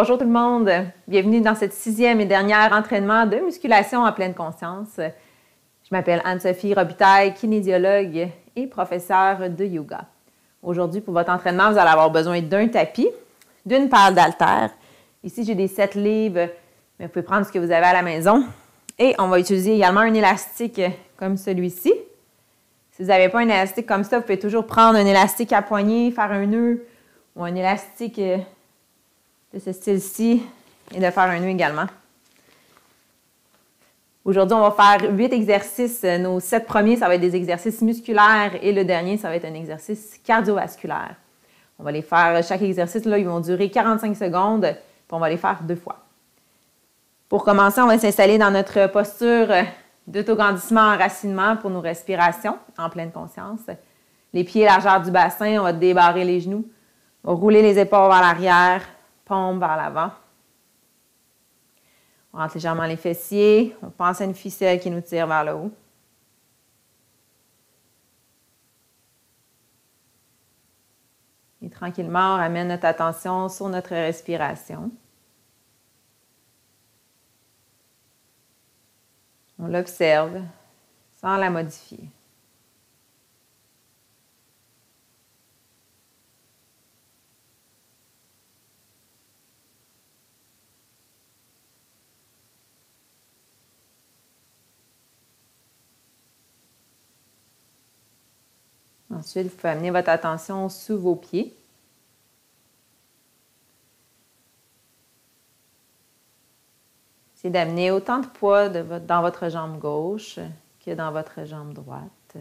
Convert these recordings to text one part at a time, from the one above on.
Bonjour tout le monde, bienvenue dans cette 6e et dernière entraînement de musculation en pleine conscience. Je m'appelle Anne-Sophie Robitaille, kinésiologue et professeure de yoga. Aujourd'hui, pour votre entraînement, vous allez avoir besoin d'un tapis, d'une paire d'haltères. Ici, j'ai des 7 livres, mais vous pouvez prendre ce que vous avez à la maison. Et on va utiliser également un élastique comme celui-ci. Si vous n'avez pas un élastique comme ça, vous pouvez toujours prendre un élastique à poignée, faire un nœud ou un élastique de ce style-ci et de faire un nœud également. Aujourd'hui, on va faire 8 exercices. Nos 7 premiers, ça va être des exercices musculaires et le dernier, ça va être un exercice cardiovasculaire. On va les faire, chaque exercice, là, ils vont durer 45 secondes, puis on va les faire 2 fois. Pour commencer, on va s'installer dans notre posture d'autograndissement enracinement pour nos respirations en pleine conscience. Les pieds largeur du bassin, on va débarrer les genoux. On va rouler les épaules vers l'arrière, paume vers l'avant. On rentre légèrement les fessiers. On pense à une ficelle qui nous tire vers le haut. Et tranquillement, on ramène notre attention sur notre respiration. On l'observe sans la modifier. Ensuite, vous pouvez amener votre attention sous vos pieds. Essayez d'amener autant de poids dans votre jambe gauche que dans votre jambe droite.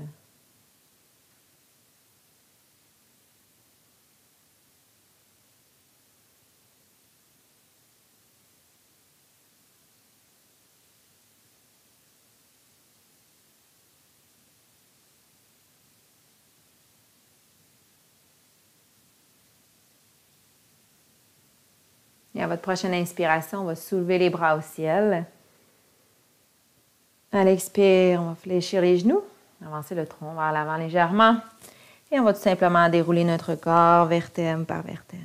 Et à votre prochaine inspiration, on va soulever les bras au ciel. À l'expire, on va fléchir les genoux, avancer le tronc vers l'avant légèrement. Et on va tout simplement dérouler notre corps vertèbre par vertèbre.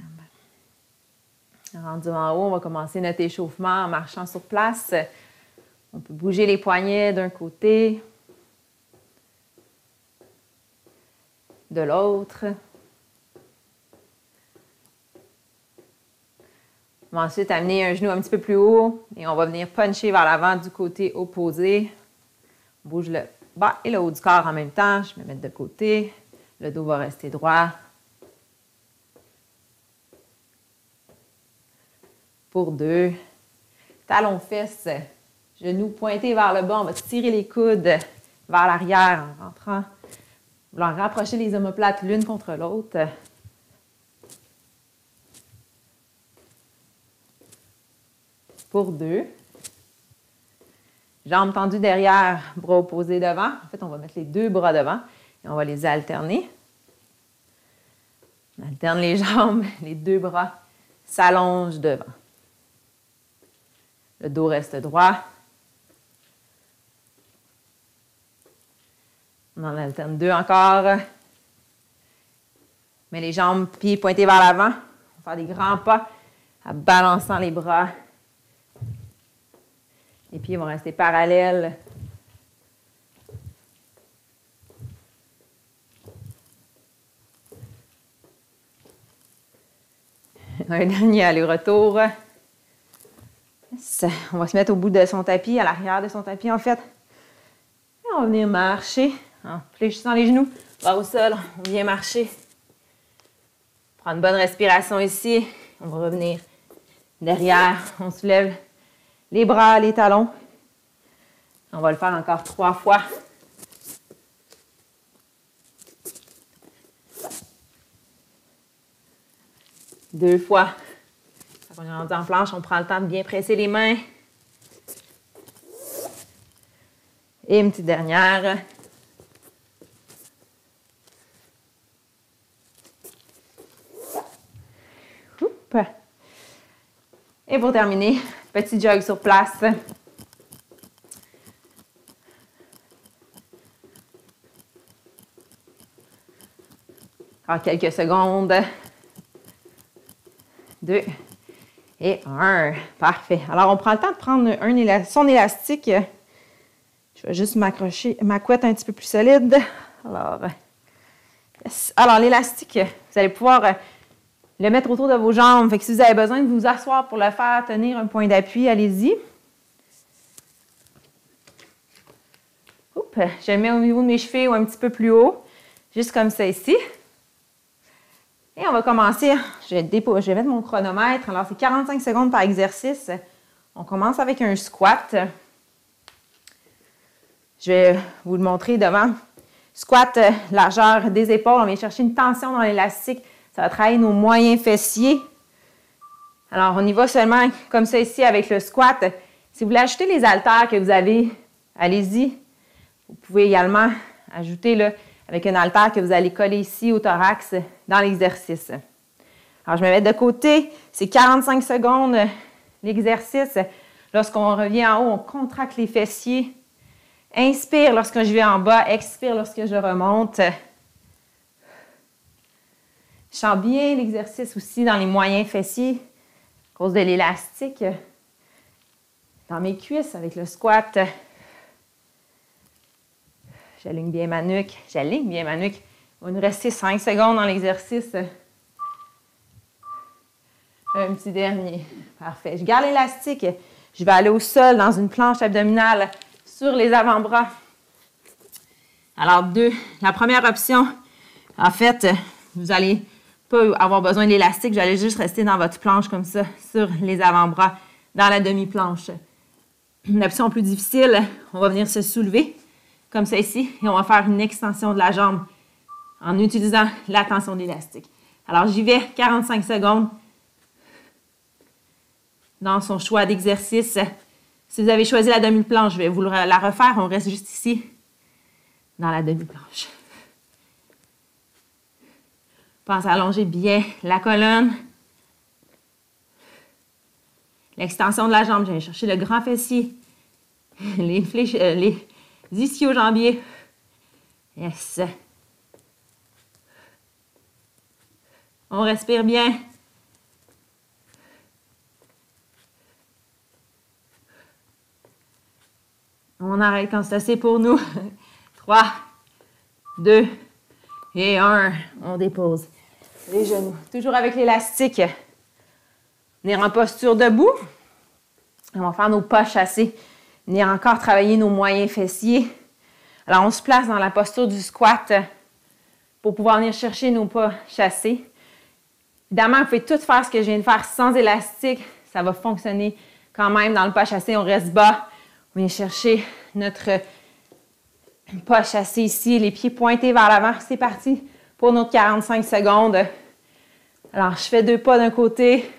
Rendu en haut, on va commencer notre échauffement en marchant sur place. On peut bouger les poignets d'un côté, de l'autre. On va ensuite amener un genou un petit peu plus haut et on va venir puncher vers l'avant du côté opposé. On bouge le bas et le haut du corps en même temps. Je vais me mettre de côté. Le dos va rester droit. Pour 2. Talons fesses. Genoux pointés vers le bas. On va tirer les coudes vers l'arrière en rentrant. Vouloir rapprocher les omoplates l'une contre l'autre. Pour 2. Jambes tendues derrière, bras opposés devant. En fait, on va mettre les 2 bras devant et on va les alterner. On alterne les jambes, les 2 bras s'allongent devant. Le dos reste droit. On en alterne 2 encore. Mais les jambes, pieds pointés vers l'avant. On va faire des grands pas en balançant les bras. Les pieds vont rester parallèles. Un dernier aller-retour. On va se mettre au bout de son tapis, à l'arrière de son tapis en fait. Et on va venir marcher en fléchissant les genoux vers au sol. On vient marcher. Prendre une bonne respiration ici. On va revenir derrière. On soulève les bras, les talons. On va le faire encore 3 fois. Deux fois. Quand on est rendu en planche, on prend le temps de bien presser les mains. Et une petite dernière. Oups. Et pour terminer, petit jog sur place. Encore quelques secondes. 2. Et 1. Parfait. Alors, on prend le temps de prendre son élastique. Je vais juste m'accrocher ma couette un petit peu plus solide. Alors, yes. Alors l'élastique, vous allez pouvoir le mettre autour de vos jambes. Fait que si vous avez besoin de vous asseoir pour le faire, tenir un point d'appui, allez-y. Je le mets au niveau de mes chevilles ou un petit peu plus haut, juste comme ça ici. Et on va commencer. Je vais mettre mon chronomètre. Alors, c'est 45 secondes par exercice. On commence avec un squat. Je vais vous le montrer devant. Squat, largeur des épaules. On vient chercher une tension dans l'élastique. Ça va travailler nos moyens fessiers. Alors, on y va seulement comme ça ici avec le squat. Si vous voulez ajouter les haltères que vous avez, allez-y. Vous pouvez également ajouter là, avec un haltère que vous allez coller ici au thorax dans l'exercice. Alors, je me mets de côté. C'est 45 secondes l'exercice. Lorsqu'on revient en haut, on contracte les fessiers. Inspire lorsque je vais en bas. Expire lorsque je remonte. Je sens bien l'exercice aussi dans les moyens fessiers à cause de l'élastique. Dans mes cuisses avec le squat. J'aligne bien ma nuque. Il va nous rester 5 secondes dans l'exercice. Un petit dernier. Parfait. Je garde l'élastique. Je vais aller au sol dans une planche abdominale sur les avant-bras. Alors, la première option, en fait, vous n'allez pas avoir besoin de l'élastique. Vous allez juste rester dans votre planche comme ça, sur les avant-bras, dans la demi-planche. Une option plus difficile, on va venir se soulever, comme ça ici, et on va faire une extension de la jambe en utilisant la tension d'élastique. Alors, j'y vais 45 secondes dans son choix d'exercice. Si vous avez choisi la demi-planche, je vais vous la refaire. On reste juste ici, dans la demi-planche. Pensez à allonger bien la colonne. L'extension de la jambe, je viens chercher le grand fessier. Les ischio-jambiers. Yes. On respire bien. On arrête quand c'est assez pour nous. 3, 2 et 1. On dépose les genoux. Toujours avec l'élastique. Venir en posture debout. On va faire nos pas chassés. Venir encore travailler nos moyens fessiers. Alors, on se place dans la posture du squat pour pouvoir venir chercher nos pas chassés. Évidemment, vous pouvez tout faire ce que je viens de faire sans élastique. Ça va fonctionner quand même. Dans le pas chassé, on reste bas. On vient chercher notre pas chassé ici, les pieds pointés vers l'avant. C'est parti pour notre 45 secondes. Alors, je fais 2 pas d'un côté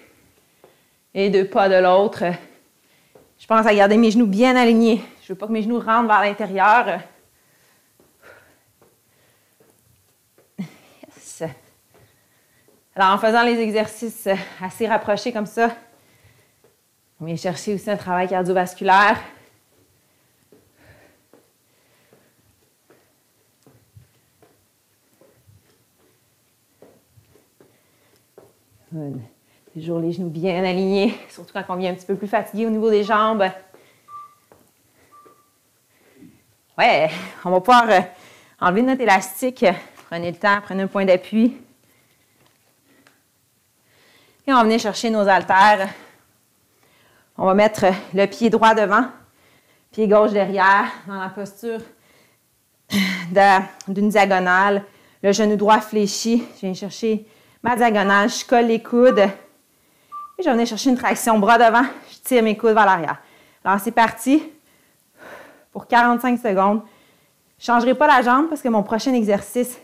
et 2 pas de l'autre. Je pense à garder mes genoux bien alignés. Je ne veux pas que mes genoux rentrent vers l'intérieur. Yes. Alors, en faisant les exercices assez rapprochés comme ça, on vient chercher aussi un travail cardiovasculaire. Toujours les genoux bien alignés, surtout quand on vient un petit peu plus fatigué au niveau des jambes. Ouais, on va pouvoir enlever notre élastique. Prenez le temps, prenez un point d'appui. Et on va venir chercher nos haltères. On va mettre le pied droit devant, pied gauche derrière, dans la posture d'une diagonale. Le genou droit fléchi. Je viens chercher ma diagonale, je colle les coudes. Et je vais venir chercher une traction bras devant. Je tire mes coudes vers l'arrière. Alors, c'est parti pour 45 secondes. Je ne changerai pas la jambe parce que mon prochain exercice,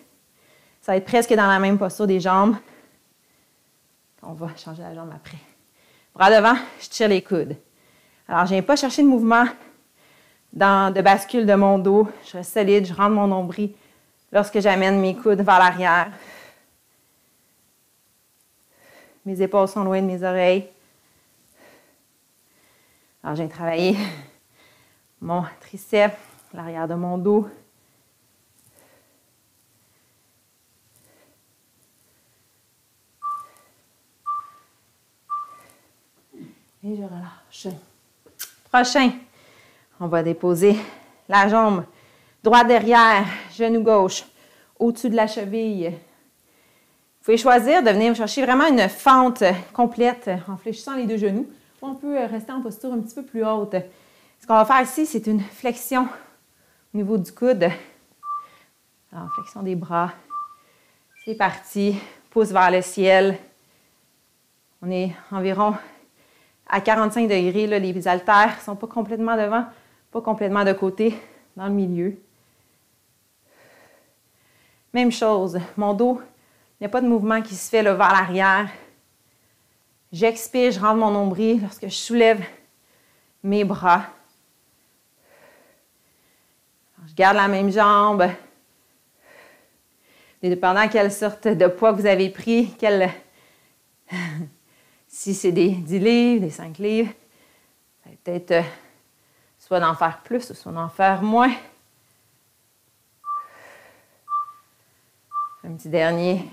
ça va être presque dans la même posture des jambes. On va changer la jambe après. Bras devant, je tire les coudes. Alors, je ne viens pas chercher de mouvement de bascule de mon dos. Je reste solide, je rentre mon nombril lorsque j'amène mes coudes vers l'arrière. Mes épaules sont loin de mes oreilles. Alors, je viens travailler mon triceps, l'arrière de mon dos. Et je relâche. Prochain, on va déposer la jambe droite derrière, genou gauche, au-dessus de la cheville. Vous pouvez choisir de venir chercher vraiment une fente complète en fléchissant les deux genoux. Ou on peut rester en posture un petit peu plus haute. Ce qu'on va faire ici, c'est une flexion au niveau du coude. Alors, flexion des bras. C'est parti. Pouce vers le ciel. On est environ à 45 degrés. Là, les haltères ne sont pas complètement devant, pas complètement de côté, dans le milieu. Même chose. Mon dos, il n'y a pas de mouvement qui se fait là, vers l'arrière. J'expire, je rentre mon nombril lorsque je soulève mes bras. Je garde la même jambe. Dépendant quelle sorte de poids que vous avez pris, si c'est des 10 livres, des 5 livres, peut-être soit d'en faire plus, soit d'en faire moins. Un petit dernier.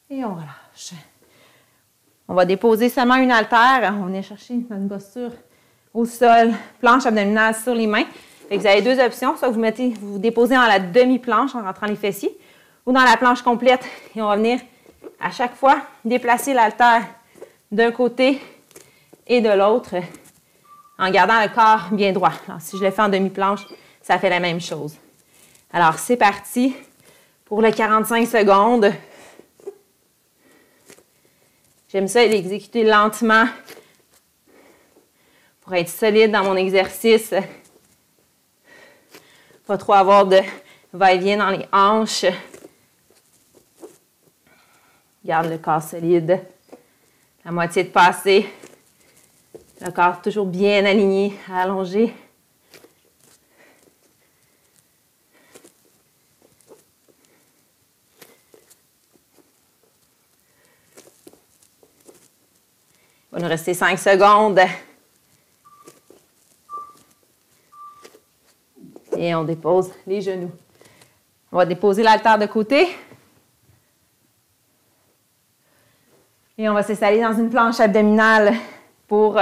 Et on relâche. On va déposer seulement une haltère. On va venir chercher notre posture au sol, planche abdominale sur les mains. Et vous avez deux options. Soit vous déposez dans la demi-planche en rentrant les fessiers ou dans la planche complète. Et on va venir à chaque fois déplacer l'haltère d'un côté et de l'autre en gardant le corps bien droit. Alors, si je le fais en demi-planche, ça fait la même chose. Alors, c'est parti pour le 45 secondes. J'aime ça l'exécuter lentement pour être solide dans mon exercice. Pas trop avoir de va-et-vient dans les hanches. Garde le corps solide. La moitié de passé. Le corps toujours bien aligné, allongé. Il va nous rester 5 secondes. Et on dépose les genoux. On va déposer l'haltère de côté. Et on va s'installer dans une planche abdominale pour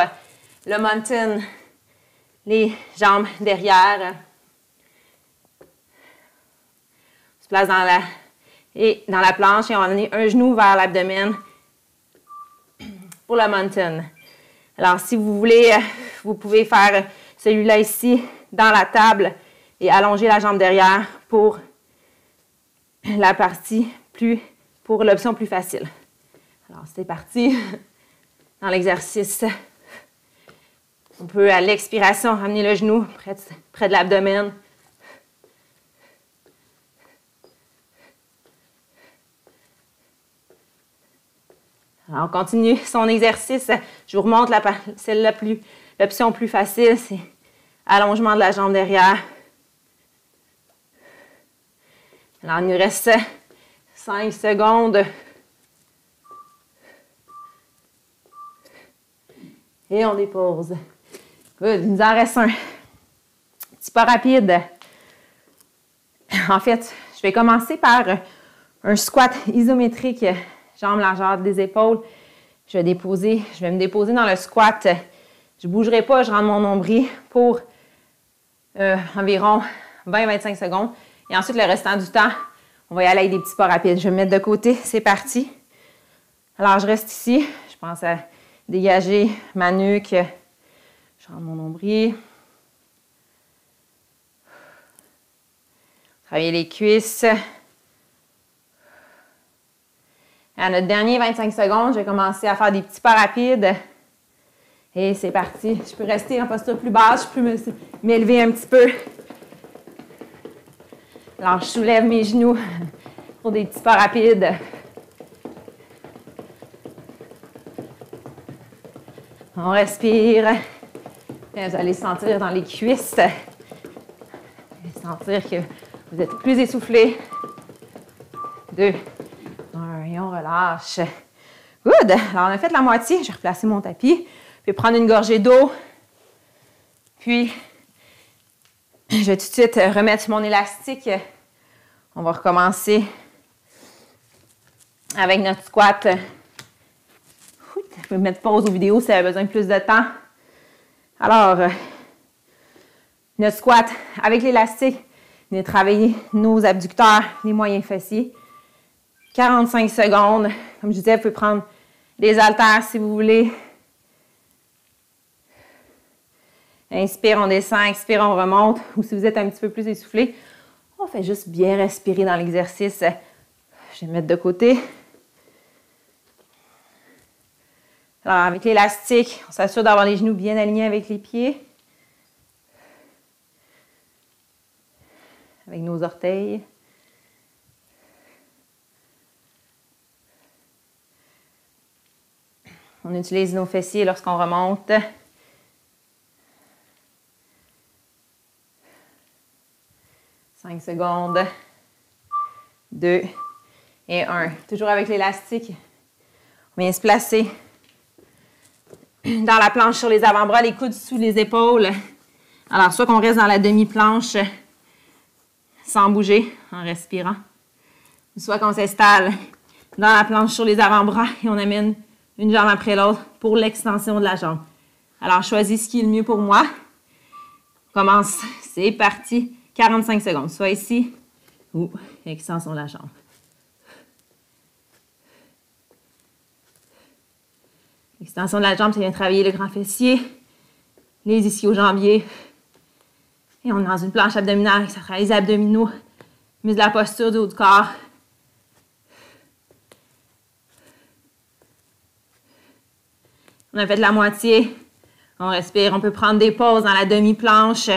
le mountain. Les jambes derrière. On se place dans la planche et on va amener un genou vers l'abdomen pour le mountain. Alors, si vous voulez, vous pouvez faire celui-là ici dans la table et allonger la jambe derrière pour pour l'option plus facile. Alors, c'est parti dans l'exercice. On peut, à l'expiration, ramener le genou près de l'abdomen. Alors, on continue son exercice. Je vous remontre l'option plus facile, c'est allongement de la jambe derrière. Alors, il nous reste 5 secondes. Et on dépose. Good. Il nous en reste un. Petit pas rapide. En fait, je vais commencer par un squat isométrique, jambes largeur des épaules. Je vais me déposer dans le squat. Je ne bougerai pas, je rentre mon nombril pour environ 20-25 secondes. Et ensuite, le restant du temps, on va y aller avec des petits pas rapides. Je vais me mettre de côté. C'est parti. Alors, je reste ici. Je pense à dégager ma nuque. Je rentre mon nombril. Travailler les cuisses. À notre dernier 25 secondes, je vais commencer à faire des petits pas rapides. Et c'est parti. Je peux rester en posture plus basse. Je peux m'élever un petit peu. Alors, je soulève mes genoux pour des petits pas rapides. On respire. Bien, vous allez sentir dans les cuisses. Vous allez sentir que vous êtes plus essoufflé. 2, 1, et on relâche. Good! Alors, on a fait la moitié. Je vais replacer mon tapis. Je vais prendre une gorgée d'eau. Puis, je vais tout de suite remettre mon élastique. On va recommencer avec notre squat. Je peux mettre pause aux vidéos si vous avez besoin de plus de temps. Alors, notre squat avec l'élastique, venez travailler nos abducteurs, les moyens fessiers. 45 secondes. Comme je disais, vous pouvez prendre des haltères si vous voulez. Inspire, on descend. Expire, on remonte. Ou si vous êtes un petit peu plus essoufflé, on fait juste bien respirer dans l'exercice. Je vais mettre de côté. Alors, avec l'élastique, on s'assure d'avoir les genoux bien alignés avec les pieds. Avec nos orteils. On utilise nos fessiers lorsqu'on remonte. Cinq secondes. 2 et 1. Toujours avec l'élastique. On vient se placer dans la planche sur les avant-bras, les coudes sous les épaules. Alors, soit qu'on reste dans la demi-planche sans bouger, en respirant, soit qu'on s'installe dans la planche sur les avant-bras et on amène une jambe après l'autre pour l'extension de la jambe. Alors, choisis ce qui est le mieux pour moi. On commence, c'est parti, 45 secondes. Soit ici ou extension de la jambe. Extension de la jambe, c'est bien travailler le grand fessier, les ischio-jambiers. Et on est dans une planche abdominale, ça travaille les abdominaux, mise de la posture du haut du corps. On a fait la moitié. On respire, on peut prendre des pauses dans la demi-planche.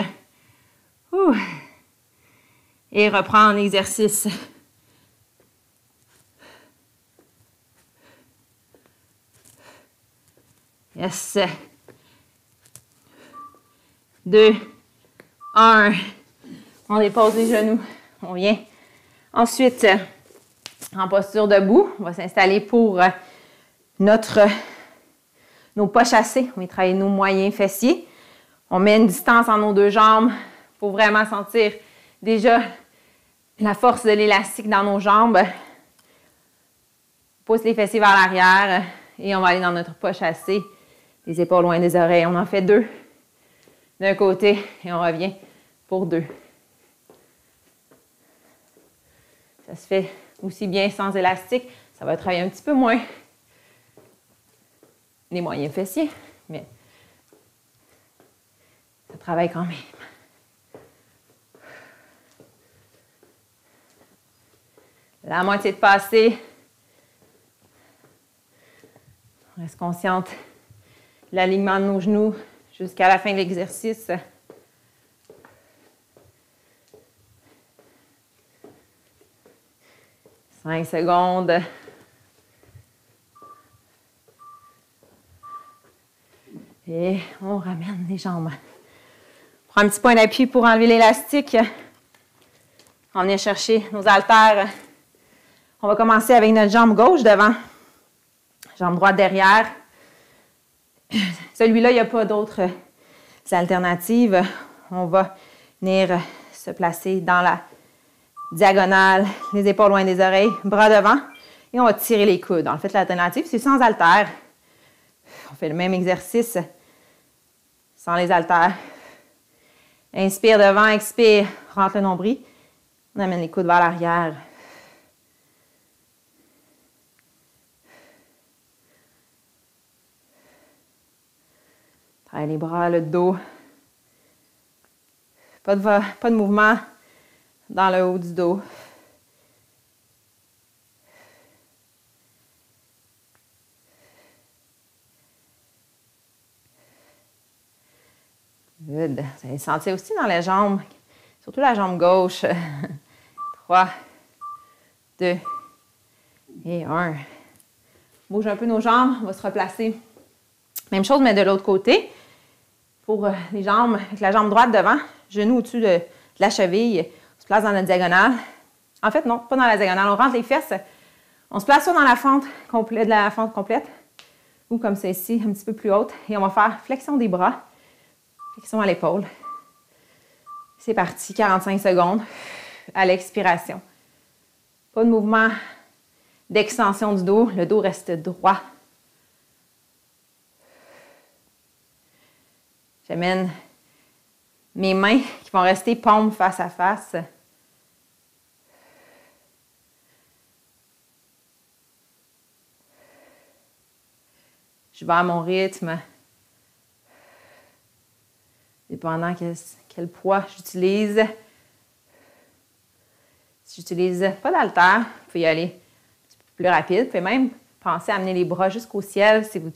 Et reprendre l'exercice. Yes. 2, 1. On dépose les genoux. On vient. Ensuite, en posture debout, on va s'installer pour nos pas chassés. On va travailler nos moyens fessiers. On met une distance entre nos deux jambes pour vraiment sentir déjà la force de l'élastique dans nos jambes. On pousse les fessiers vers l'arrière et on va aller dans notre pas chassé. Les épaules loin des oreilles. On en fait 2 d'un côté et on revient pour 2. Ça se fait aussi bien sans élastique. Ça va travailler un petit peu moins les moyens fessiers, mais ça travaille quand même. La moitié de passé. On reste consciente de l'alignement de nos genoux jusqu'à la fin de l'exercice. Cinq secondes. Et on ramène les jambes. On prend un petit point d'appui pour enlever l'élastique. On vient chercher nos haltères. On va commencer avec notre jambe gauche devant. Jambe droite derrière. Celui-là, il n'y a pas d'autres alternatives. On va venir se placer dans la diagonale, les épaules loin des oreilles, bras devant. Et on va tirer les coudes. En fait, l'alternative, c'est sans haltères. On fait le même exercice sans les haltères. Inspire devant, expire, rentre le nombril. On amène les coudes vers l'arrière. Travaille les bras, le dos. Pas de mouvement dans le haut du dos. Good. Vous allez sentir aussi dans les jambes, surtout la jambe gauche. 3, 2 et 1. On bouge un peu nos jambes, on va se replacer. Même chose, mais de l'autre côté. Pour les jambes, avec la jambe droite devant, genou au-dessus de la cheville. On se place dans notre diagonale. En fait, non, pas dans la diagonale. On rentre les fesses. On se place soit dans la fente complète, ou comme celle-ci, un petit peu plus haute. Et on va faire flexion des bras, flexion à l'épaule. C'est parti, 45 secondes à l'expiration. Pas de mouvement d'extension du dos. Le dos reste droit. J'amène mes mains qui vont rester paumes face à face. Je vais à mon rythme, dépendant quel poids j'utilise. Si j'utilise pas d'haltère, vous pouvez y aller un petit peu plus rapide. Vous pouvez même penser à amener les bras jusqu'au ciel si vous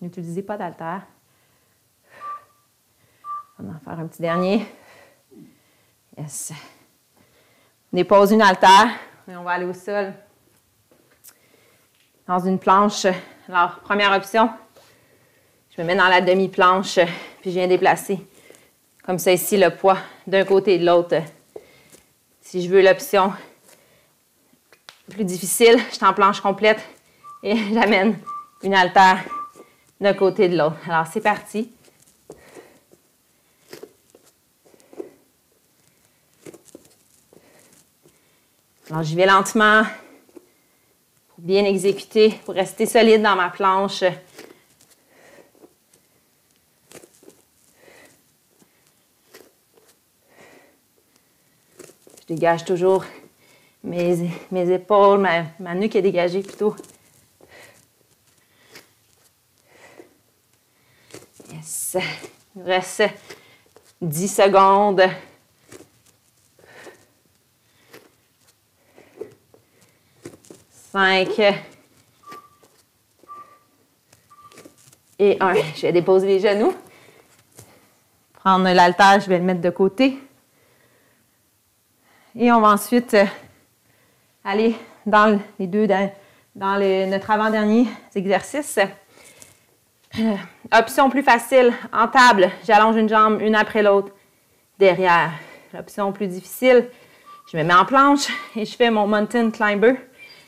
n'utilisez pas d'haltère. On va en faire un petit dernier. Yes. On dépose une haltère et on va aller au sol. Dans une planche. Alors, première option, je me mets dans la demi-planche, puis je viens déplacer comme ça ici le poids d'un côté et de l'autre. Si je veux l'option plus difficile, je suis en planche complète et j'amène une haltère d'un côté et de l'autre. Alors, c'est parti. Alors, j'y vais lentement pour bien exécuter, pour rester solide dans ma planche. Je dégage toujours mes épaules, ma nuque est dégagée plutôt. Yes. Il nous reste 10 secondes. 5 et 1. Je vais déposer les genoux. Prendre l'haltère, je vais le mettre de côté. Et on va ensuite aller dans notre avant-dernier exercice. Option plus facile, en table, j'allonge une jambe une après l'autre derrière. L'option plus difficile, je me mets en planche et je fais mon mountain climber.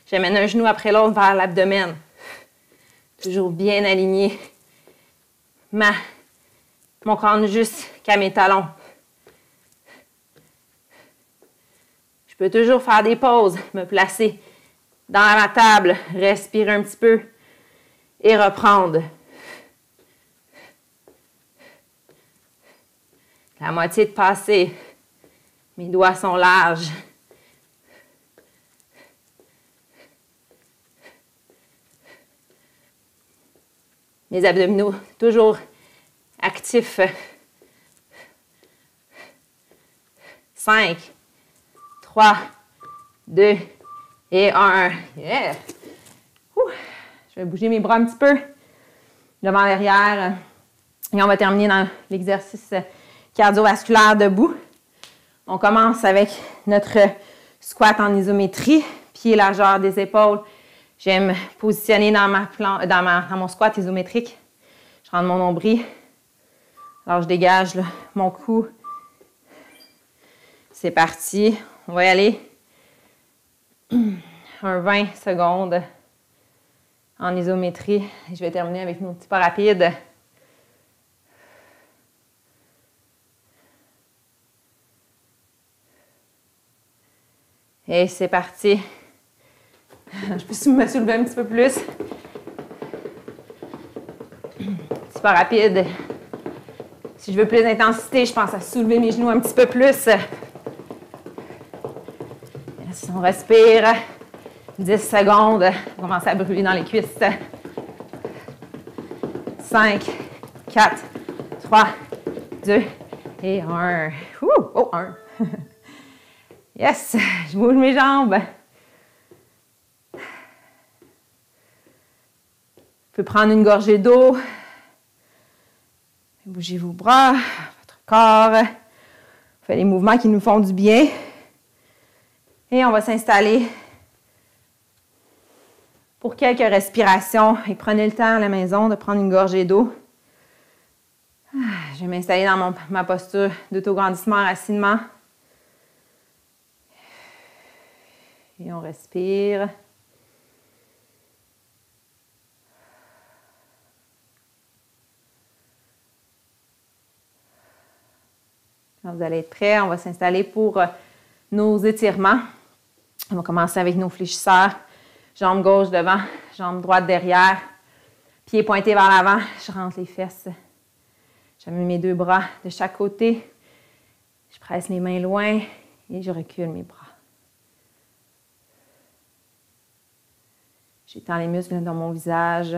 J'amène un genou après l'autre vers l'abdomen. Toujours bien aligné. Mon crâne jusqu'à mes talons. Je peux toujours faire des pauses, me placer dans ma table, respirer un petit peu et reprendre. La moitié de passé. Mes doigts sont larges. Mes abdominaux toujours actifs. 5, 3, 2 et 1. Yeah! Je vais bouger mes bras un petit peu devant l'arrière. Et on va terminer dans l'exercice cardiovasculaire debout. On commence avec notre squat en isométrie, pied largeur des épaules. J'aime positionner dans mon squat isométrique. Je rentre mon nombril. Alors, je dégage mon cou. C'est parti. On va y aller. Un 20 secondes en isométrie. Et je vais terminer avec mon petit pas rapide. Et c'est parti. Je peux me soulever un petit peu plus. C'est pas rapide. Si je veux plus d'intensité, je pense à soulever mes genoux un petit peu plus. On respire. 10 secondes. On commence à brûler dans les cuisses. 5, 4, 3, 2 et 1. Oh, 1. Yes, je bouge mes jambes. Vous pouvez prendre une gorgée d'eau. Bougez vos bras, votre corps. Faites les mouvements qui nous font du bien. Et on va s'installer pour quelques respirations. Et prenez le temps à la maison de prendre une gorgée d'eau. Je vais m'installer dans ma posture d'autograndissement, racinement. Et on respire. Quand vous allez être prêts, on va s'installer pour nos étirements. On va commencer avec nos fléchisseurs. Jambe gauche devant, jambe droite derrière. Pied pointé vers l'avant. Je rentre les fesses Je mets mes deux bras de chaque côté. Je presse mes mains loin et je recule mes bras. J'étends les muscles dans mon visage.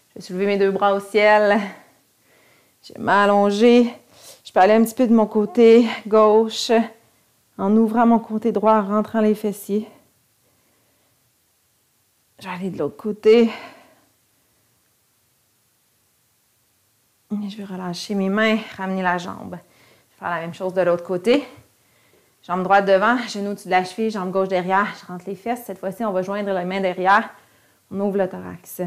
Je vais soulever mes deux bras au ciel. Je vais m'allonger. Je peux aller un petit peu de mon côté gauche en ouvrant mon côté droit, en rentrant les fessiers. Je vais aller de l'autre côté. Et je vais relâcher mes mains, ramener la jambe. Je vais faire la même chose de l'autre côté. Jambe droite devant, genou au-dessus de la cheville, jambe gauche derrière. Je rentre les fesses. Cette fois-ci, on va joindre les mains derrière. On ouvre le thorax.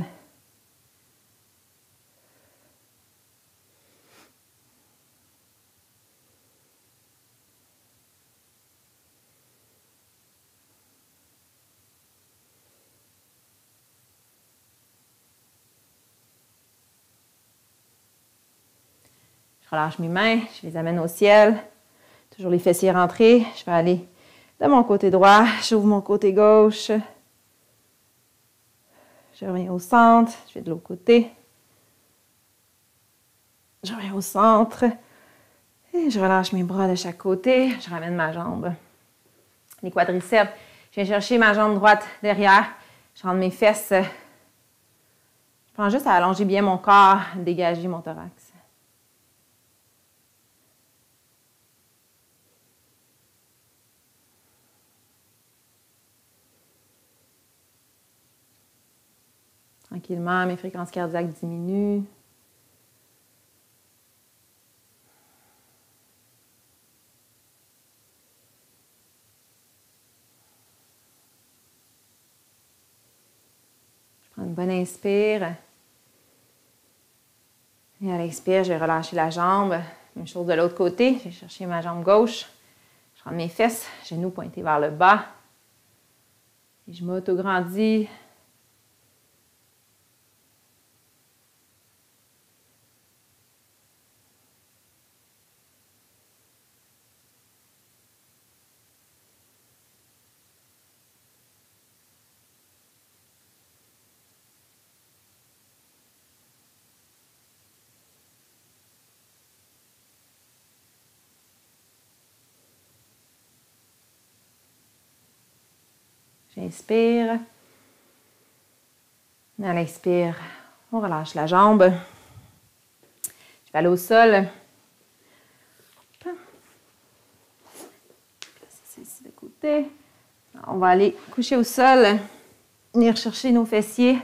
Je relâche mes mains, je les amène au ciel. Toujours les fessiers rentrés. Je vais aller de mon côté droit, j'ouvre mon côté gauche. Je reviens au centre, je vais de l'autre côté. Je reviens au centre. Et je relâche mes bras de chaque côté. Je ramène ma jambe. Les quadriceps. Je viens chercher ma jambe droite derrière. Je rentre mes fesses. Je prends juste à allonger bien mon corps, dégager mon thorax. Tranquillement, mes fréquences cardiaques diminuent. Je prends une bonne inspire. Et à l'expire, je vais relâcher la jambe. Même chose de l'autre côté. Je vais chercher ma jambe gauche. Je rentre mes fesses, genoux pointés vers le bas. Et je m'auto-grandis. J'inspire. À l'expire, on relâche la jambe. Je vais aller au sol. Placer ici de côté. On va aller coucher au sol. Venir chercher nos fessiers.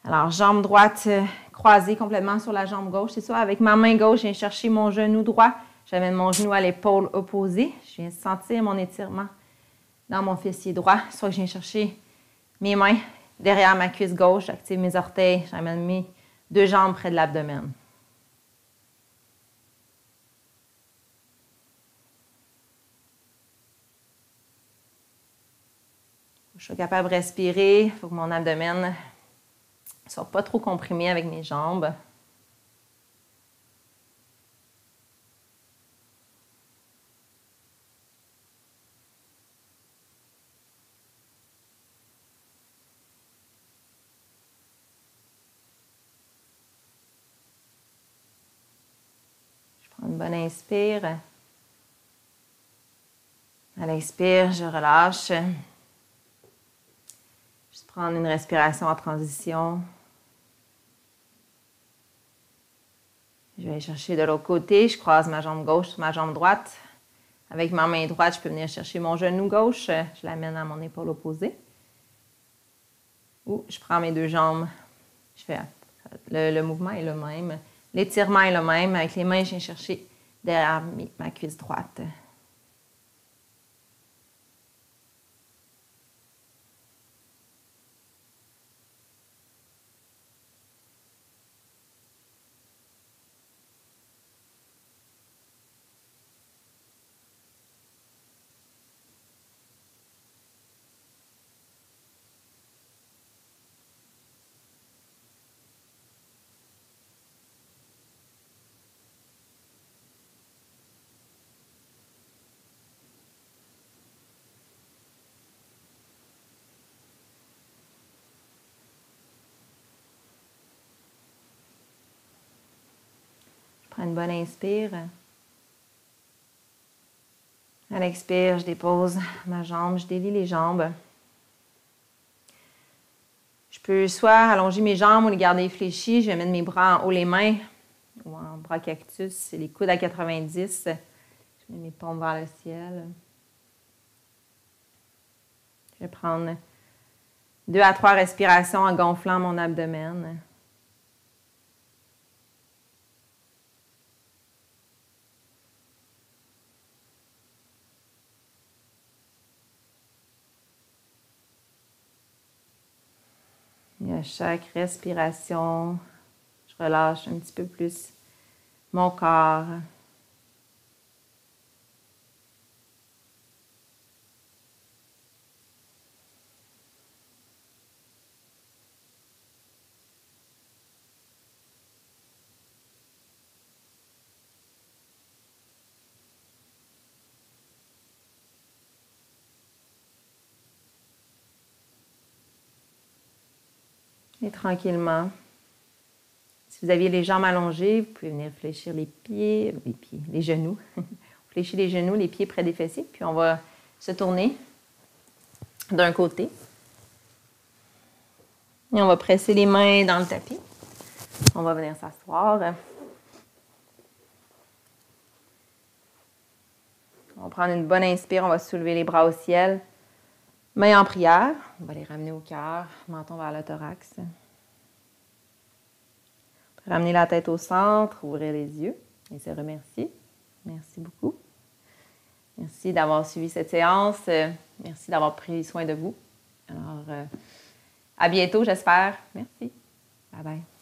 Alors, jambe droite croisée complètement sur la jambe gauche. C'est ça, avec ma main gauche, je viens chercher mon genou droit. J'amène mon genou à l'épaule opposée. Je viens sentir mon étirement dans mon fessier droit. Soit que je viens chercher mes mains derrière ma cuisse gauche, j'active mes orteils, j'amène mes deux jambes près de l'abdomen. Je suis capable de respirer. Il faut que mon abdomen ne soit pas trop comprimé avec mes jambes. Je prends une bonne inspire. À l'expire, je relâche. Juste prendre une respiration en transition. Je vais chercher de l'autre côté. Je croise ma jambe gauche sur ma jambe droite. Avec ma main droite, je peux venir chercher mon genou gauche. Je l'amène à mon épaule opposée. Ou je prends mes deux jambes. Je fais le mouvement est le même. L'étirement est le même. Avec les mains, je viens chercher derrière ma cuisse droite. Prends une bonne inspire. À l'expire, je dépose ma jambe, je délie les jambes. Je peux soit allonger mes jambes ou les garder fléchies. Je vais mettre mes bras en haut, les mains, ou en bras cactus, les coudes à 90. Je mets mes paumes vers le ciel. Je vais prendre 2 à 3 respirations en gonflant mon abdomen. Et à chaque respiration, je relâche un petit peu plus mon corps. Et tranquillement, si vous aviez les jambes allongées, vous pouvez venir fléchir les genoux. Fléchir les genoux, les pieds près des fessiers, puis on va se tourner d'un côté. Et on va presser les mains dans le tapis. On va venir s'asseoir. On va prendre une bonne inspire, on va soulever les bras au ciel. Mains en prière, on va les ramener au cœur, menton vers le thorax. Ramener la tête au centre, ouvrir les yeux et se remercier. Merci beaucoup. Merci d'avoir suivi cette séance. Merci d'avoir pris soin de vous. Alors, à bientôt, j'espère. Merci. Bye bye.